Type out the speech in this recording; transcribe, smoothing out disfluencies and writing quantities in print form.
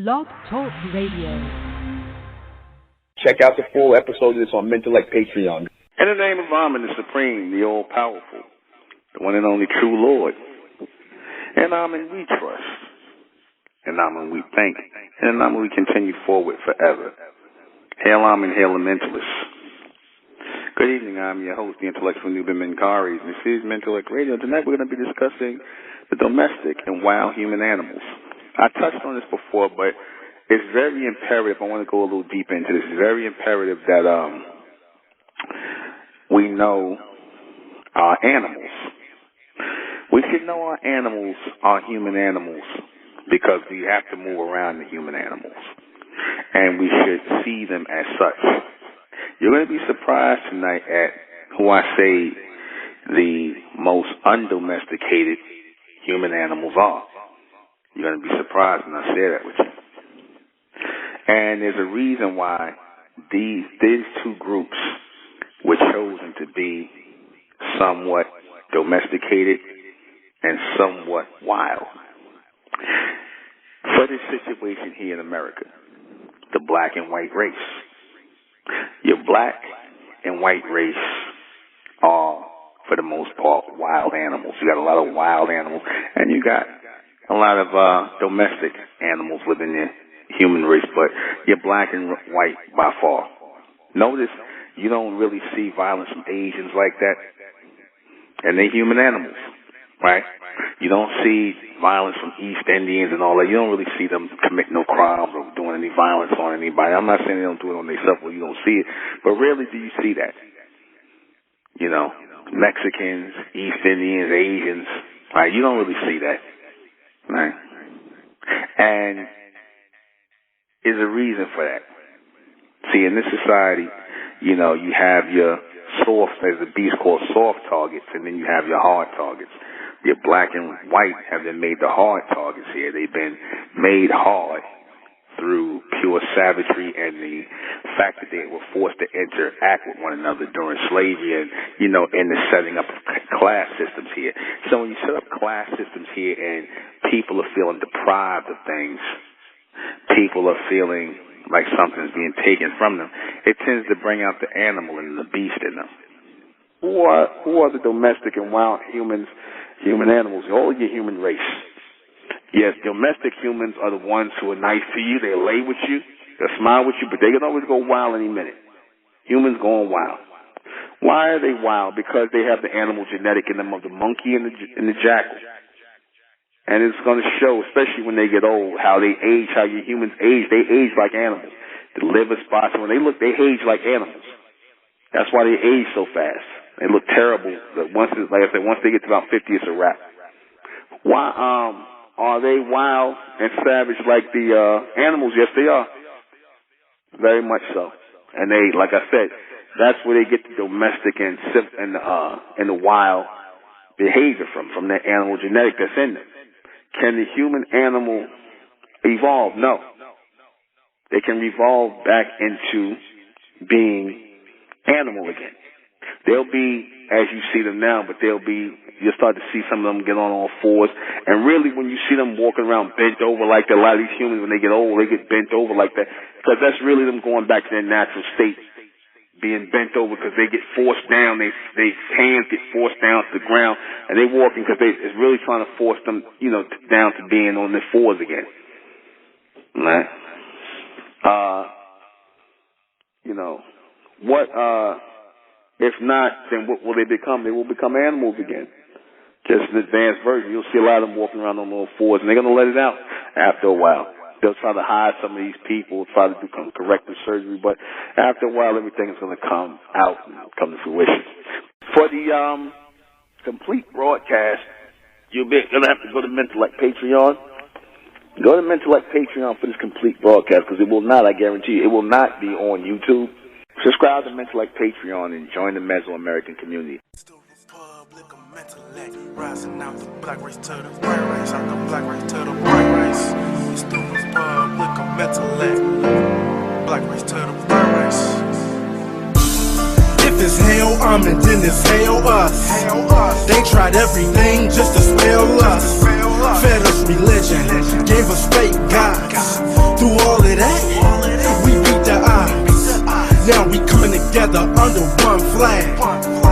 Blog Talk Radio. Check out the full episode of this on Mentellect Patreon. In the name of Amen, the Supreme, the All-Powerful, the one and only true Lord. In Amen we trust. In Amen we thank. And in Amen we continue forward forever. Hail Amen, hail the mentalists. Good evening, I'm your host, the intellectual Nuben Menkaris. This is Mentellect Radio. Tonight we're going to be discussing the domestic and wild human animals. I touched on this before, but it's very imperative. I want to go a little deep into this. It's very imperative that we know our animals. We should know our animals, our human animals, because we have to move around the human animals. And we should see them as such. You're going to be surprised tonight at who I say the most undomesticated human animals are. You're going to be surprised when I share that with you. And there's a reason why these two groups were chosen to be somewhat domesticated and somewhat wild. For this situation here in America, the black and white race. Your black and white race are, for the most part, wild animals. You got a lot of wild animals, and you got a lot of domestic animals within the human race, but you're black and white by far. Notice you don't really see violence from Asians like that, and they're human animals, right? You don't see violence from East Indians and all that. You don't really see them commit no crimes or doing any violence on anybody. I'm not saying they don't do it on themselves or you don't see it, but rarely do you see that. You know, Mexicans, East Indians, Asians, right? You don't really see that, right? And there's a reason for that. See, in this society, you know, you have your soft, there's a beast called soft targets, and then you have your hard targets. Your black and white have been made the hard targets here. They've been made hard through pure savagery and the fact that they were forced to interact with one another during slavery and, you know, in the setting up of class systems here. So when you set up class systems here and people are feeling deprived of things, people are feeling like something's being taken from them, it tends to bring out the animal and the beast in them. Who are the domestic and wild human animals? All of your human race. Yes, domestic humans are the ones who are nice to you. They'll lay with you. They'll smile with you, but they can always go wild any minute. Humans going wild. Why are they wild? Because they have the animal genetic in them of the monkey and the jackal. And it's going to show, especially when they get old, how they age, how your humans age. They age like animals. The liver spots, when they look, they age like animals. That's why they age so fast. They look terrible. But once they get to about 50, it's a wrap. Why are they wild and savage like the animals? Yes, they are. Very much so. And they, like I said, that's where they get the domestic and the wild behavior from their animal genetic that's in them. Can the human animal evolve? No. They can evolve back into being animal again. They'll be as you see them now, but you'll start to see some of them get on all fours. And really, when you see them walking around bent over like that, a lot of these humans, when they get old, they get bent over like that, because that's really them going back to their natural state, being bent over because they get forced down. Their hands get forced down to the ground, and they're walking because it's really trying to force them, you know, down to being on their fours again. Right? You know, what? If not, then what will they become? They will become animals again. Just an advanced version. You'll see a lot of them walking around on little fours, and they're going to let it out after a while. They'll try to hide some of these people, try to do corrective surgery, but after a while, everything is going to come out and come to fruition. For the complete broadcast, you're going to have to go to Mentellect Patreon. Go to Mentellect Patreon for this complete broadcast, because it will not, I guarantee you, it will not be on YouTube. Subscribe to Mentellect Patreon and join the Mesoamerican community. It's the Republic of Mentellect, rising out the black race to the white race, out the black race to the white race. It's the Republic of Mentellect, black race to the white race. If it's hell, then it's hell us. They tried everything just to spell us. fed us religion, gave us fake gods. Through all of that, we beat the odds. Now we coming together under one flag.